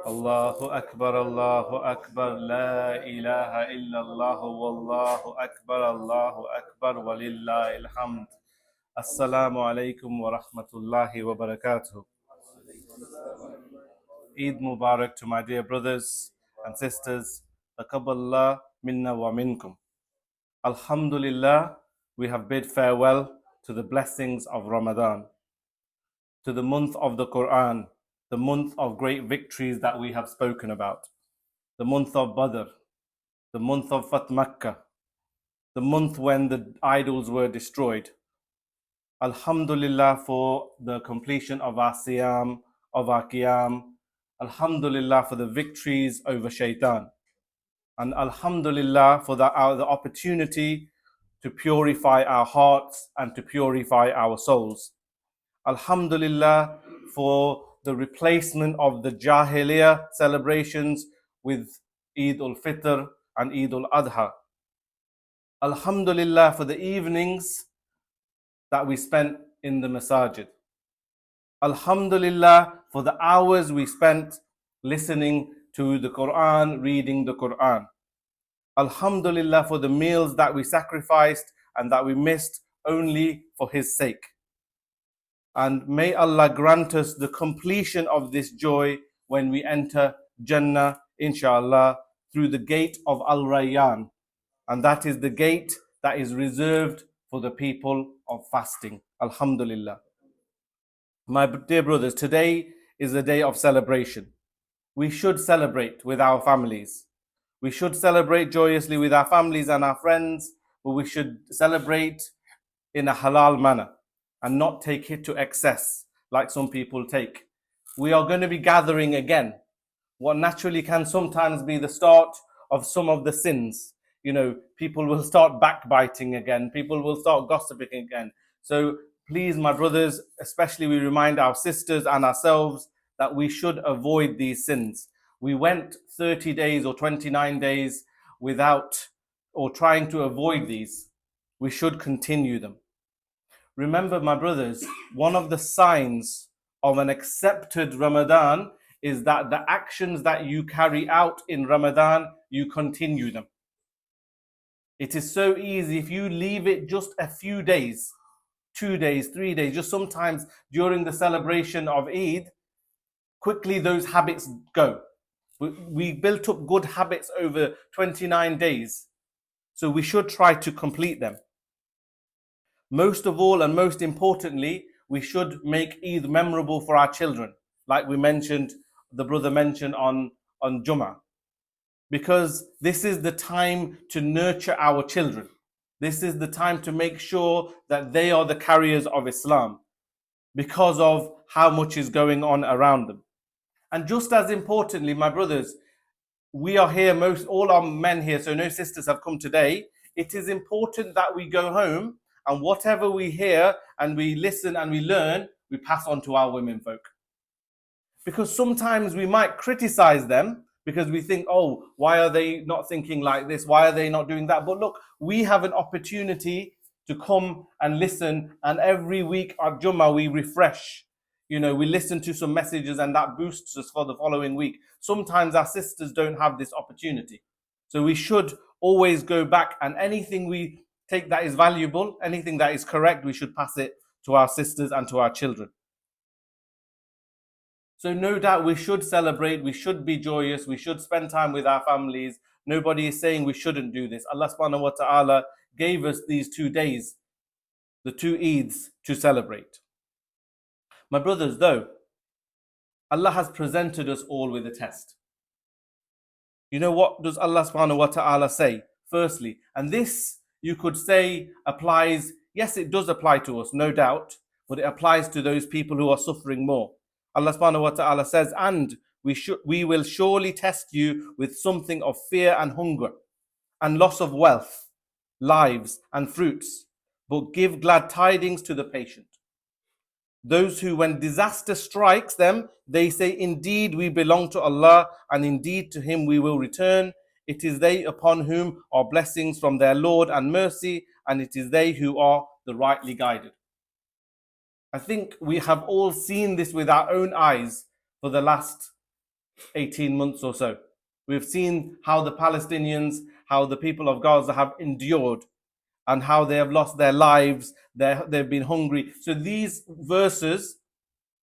Allahu Akbar, Allahu Akbar, La ilaha illallah, Wallahu Akbar, Allahu Akbar, Walillahi alhamd. Assalamu alaikum wa rahmatullahi wa barakatuh. Eid Mubarak to my dear brothers and sisters. Taqabballah minna wa minkum. Alhamdulillah, we have bid farewell to the blessings of Ramadan, to the month of the Quran, the month of great victories that we have spoken about, the month of Badr, the month of Fath Makkah, the month when the idols were destroyed. Alhamdulillah for the completion of our siyam, of our qiyam. Alhamdulillah for the victories over shaitan. And Alhamdulillah for the opportunity to purify our hearts and to purify our souls. Alhamdulillah for the replacement of the Jahiliyyah celebrations with Eid al-Fitr and Eid al-Adha. Alhamdulillah for the evenings that we spent in the masajid. Alhamdulillah for the hours we spent listening to the Quran, reading the Quran. Alhamdulillah for the meals that we sacrificed and that we missed only for His sake. And may Allah grant us the completion of this joy when we enter Jannah, inshallah, through the gate of Al-Rayyan. And that is the gate that is reserved for the people of fasting. Alhamdulillah. My dear brothers, today is a day of celebration. We should celebrate with our families. We should celebrate joyously with our families and our friends, but we should celebrate in a halal manner and not take it to excess like some people take. We are going to be gathering again, what naturally can sometimes be the start of some of the sins. You know, people will start backbiting again, people will start gossiping again. So please, my brothers, especially we remind our sisters and ourselves that we should avoid these sins. We went 30 days or 29 days without or trying to avoid these. We should continue them. Remember, my brothers, one of the signs of an accepted Ramadan is that the actions that you carry out in Ramadan, you continue them. It is so easy if you leave it just a few days, 2 days, 3 days, just sometimes during the celebration of Eid, quickly those habits go. We built up good habits over 29 days, so we should try to complete them. Most of all and most importantly, we should make Eid memorable for our children, like we mentioned, the brother mentioned on Jummah. Because this is the time to nurture our children. This is the time to make sure that they are the carriers of Islam because of how much is going on around them. And just as importantly, my brothers, we are here, all our men here, so no sisters have come today. It is important that we go home and whatever we hear and we listen and we learn, we pass on to our women folk. Because sometimes we might criticize them because we think, oh, why are they not thinking like this? Why are they not doing that? But look, we have an opportunity to come and listen, and every week at Jummah we refresh. You know, we listen to some messages and that boosts us for the following week. Sometimes our sisters don't have this opportunity. So we should always go back, and anything we take that is valuable, anything that is correct, we should pass it to our sisters and to our children. So no doubt we should celebrate, we should be joyous, we should spend time with our families. Nobody is saying we shouldn't do this. Allah subhanahu wa ta'ala gave us these 2 days, the 2 Eids to celebrate. My brothers, though, Allah has presented us all with a test. You know, what does Allah subhanahu wa ta'ala say? Firstly, and this you could say applies, yes, it does apply to us, no doubt, but it applies to those people who are suffering more. Allah subhanahu wa ta'ala says, and we will surely test you with something of fear and hunger and loss of wealth, lives and fruits, but give glad tidings to the patient. Those who, when disaster strikes them, they say, indeed we belong to Allah, and indeed to Him we will return. It is they upon whom are blessings from their Lord and mercy, and it is they who are the rightly guided. I think we have all seen this with our own eyes for the last 18 months or so. We've seen how the Palestinians, how the people of Gaza have endured and how they have lost their lives, they've been hungry. So these verses,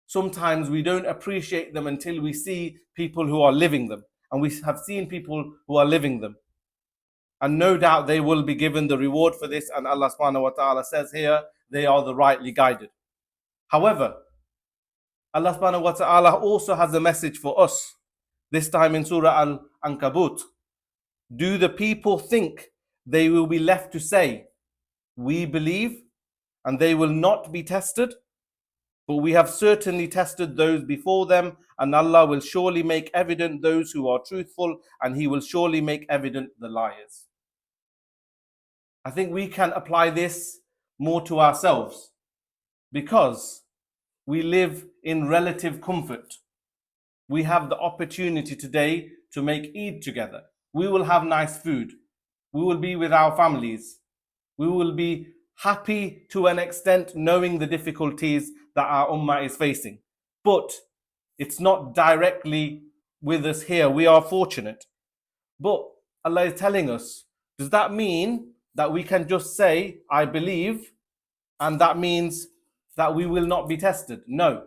sometimes we don't appreciate them until we see people who are living them. And we have seen people who are living them. And no doubt they will be given the reward for this. And Allah subhanahu wa ta'ala says here, they are the rightly guided. However, Allah subhanahu wa ta'ala also has a message for us. This time in Surah Al-Ankabut. Do the people think they will be left to say, we believe, and they will not be tested? But we have certainly tested those before them, and Allah will surely make evident those who are truthful, and He will surely make evident the liars. I think we can apply this more to ourselves because we live in relative comfort. We have the opportunity today to make Eid together. We will have nice food. We will be with our families. We will be happy to an extent knowing the difficulties that our Ummah is facing. But it's not directly with us here. We are fortunate. But Allah is telling us, does that mean that we can just say, I believe, and that means that we will not be tested? No.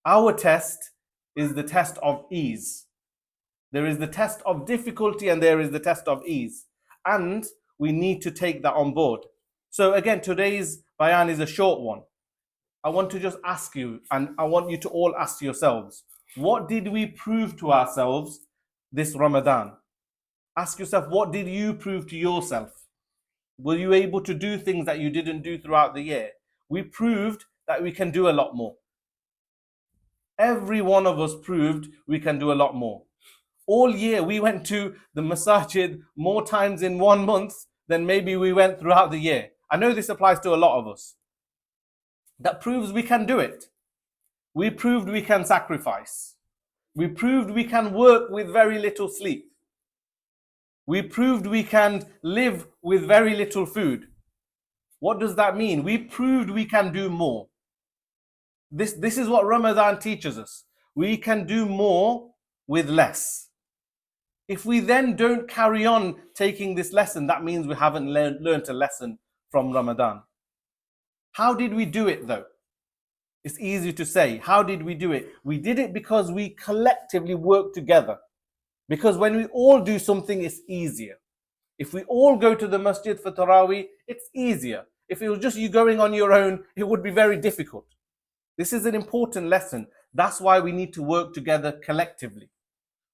Our test is the test of ease. There is the test of difficulty and there is the test of ease. And we need to take that on board. So again, today's bayan is a short one. I want to just ask you, and I want you to all ask yourselves, what did we prove to ourselves this Ramadan? Ask yourself, what did you prove to yourself? Were you able to do things that you didn't do throughout the year? We proved that we can do a lot more. Every one of us proved we can do a lot more. All year we went to the masajid more times in 1 month than maybe we went throughout the year. I know this applies to a lot of us. That proves we can do it. We proved we can sacrifice. We proved we can work with very little sleep. We proved we can live with very little food. What does that mean? We proved we can do more. This is what Ramadan teaches us. We can do more with less. If we then don't carry on taking this lesson, that means we haven't learned a lesson from Ramadan. How did we do it though? It's easy to say. How did we do it? We did it because we collectively worked together. Because when we all do something, it's easier. If we all go to the masjid for Taraweeh, it's easier. If it was just you going on your own, it would be very difficult. This is an important lesson. That's why we need to work together collectively.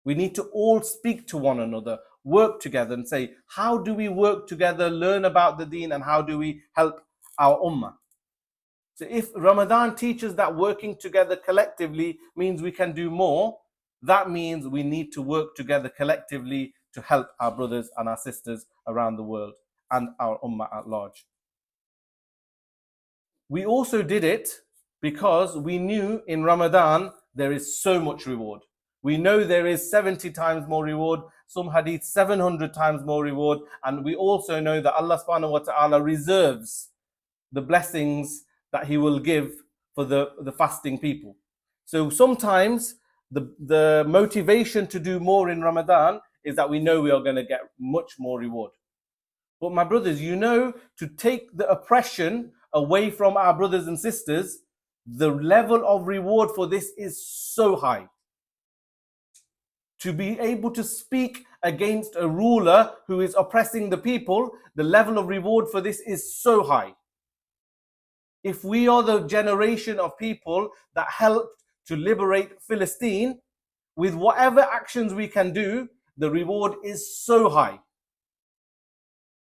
We need to all speak to one another, work together and say, how do we work together, learn about the deen, and how do we help our ummah? So if Ramadan teaches that working together collectively means we can do more, that means we need to work together collectively to help our brothers and our sisters around the world and our ummah at large. We also did it because we knew in Ramadan there is so much reward. We know there is 70 times more reward, some hadith 700 times more reward, and we also know that Allah subhanahu wa ta'ala reserves the blessings that He will give for the fasting people. So sometimes the motivation to do more in Ramadan is that we know we are going to get much more reward. But my brothers, you know, to take the oppression away from our brothers and sisters, the level of reward for this is so high. To be able to speak against a ruler who is oppressing the people, the level of reward for this is so high. If we are the generation of people that helped to liberate Palestine, with whatever actions we can do, the reward is so high.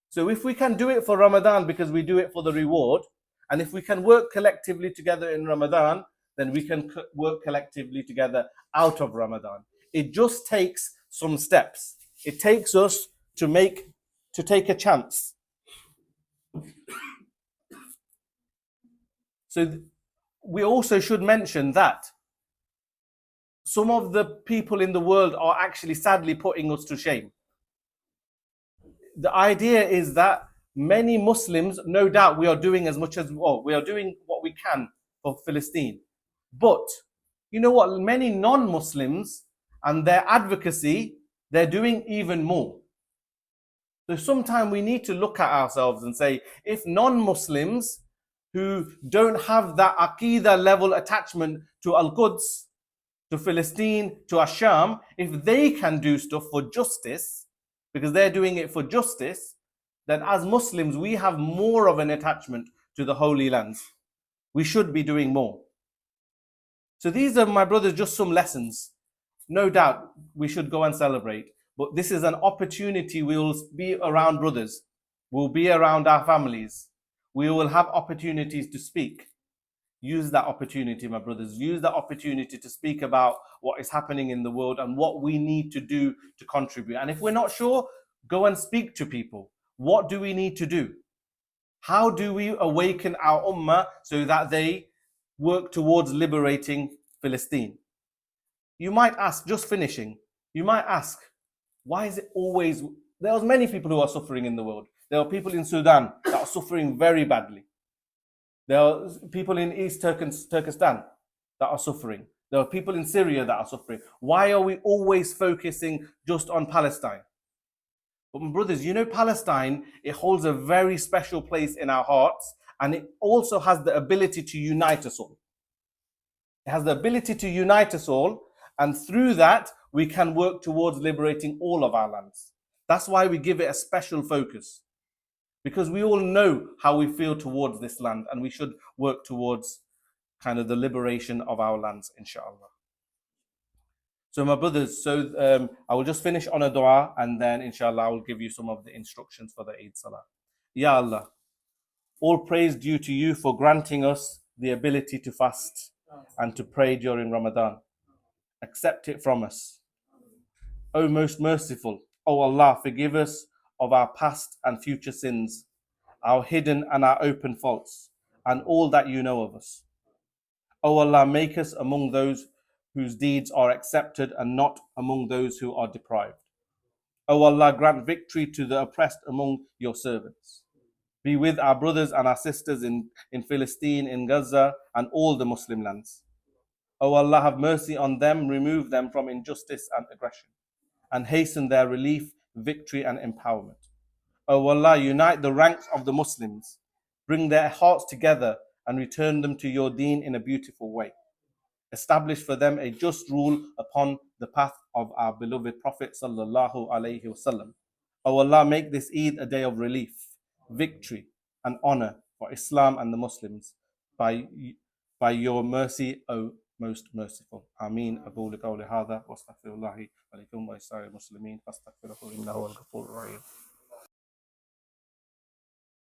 So if we can do it for Ramadan because we do it for the reward, and if we can work collectively together in Ramadan, then we can work collectively together out of Ramadan. It just takes some steps. It takes us to take a chance. So we also should mention that some of the people in the world are actually sadly putting us to shame. The idea is that many Muslims, no doubt we are doing as much as we are doing what we can for Palestine. But You know what? Many non-Muslims and their advocacy, they're doing even more. So sometimes we need to look at ourselves and say, if non-Muslims who don't have that Aqidah level attachment to Al-Quds, to Palestine, to Asham, if they can do stuff for justice, because they're doing it for justice, then as Muslims, we have more of an attachment to the Holy Lands. We should be doing more. So these are, my brothers, just some lessons. No doubt we should go and celebrate, but this is an opportunity. We will be around brothers. We'll be around our families. We will have opportunities to speak. Use that opportunity, my brothers. Use that opportunity to speak about what is happening in the world and what we need to do to contribute. And if we're not sure, go and speak to people. What do we need to do? How do we awaken our ummah so that they work towards liberating Palestine? You might ask, just finishing, you might ask, why is it always, there are many people who are suffering in the world. There are people in Sudan that are suffering very badly. There are people in East Turkestan that are suffering. There are people in Syria that are suffering. Why are we always focusing just on Palestine? But my brothers, you know, Palestine, it holds a very special place in our hearts, and it also has the ability to unite us all. It has the ability to unite us all, and through that, we can work towards liberating all of our lands. That's why we give it a special focus, because we all know how we feel towards this land, and we should work towards kind of the liberation of our lands, inshallah. So my brothers, I will just finish on a dua, and then inshallah I will give you some of the instructions for the Eid Salah. Ya Allah, all praise due to you for granting us the ability to fast and to pray during Ramadan. Accept it from us. O most merciful, O Allah, forgive us of our past and future sins, our hidden and our open faults, and all that you know of us. O Allah, make us among those whose deeds are accepted and not among those who are deprived. O Allah, grant victory to the oppressed among your servants. Be with our brothers and our sisters in Palestine, in Gaza, and all the Muslim lands. O Allah, have mercy on them, remove them from injustice and aggression, and hasten their relief, victory, and empowerment. O Allah, unite the ranks of the Muslims, bring their hearts together, and return them to your deen in a beautiful way. Establish for them a just rule upon the path of our beloved Prophet sallallahu alaihi wasallam. O Allah, make this Eid a day of relief, victory, and honor for Islam and the Muslims by your mercy, O most merciful. Ameen. أقول قولي هذا واستغفر الله ولكم ولسائر المسلمين فاستغفروه إنه هو الغفور الرحيم.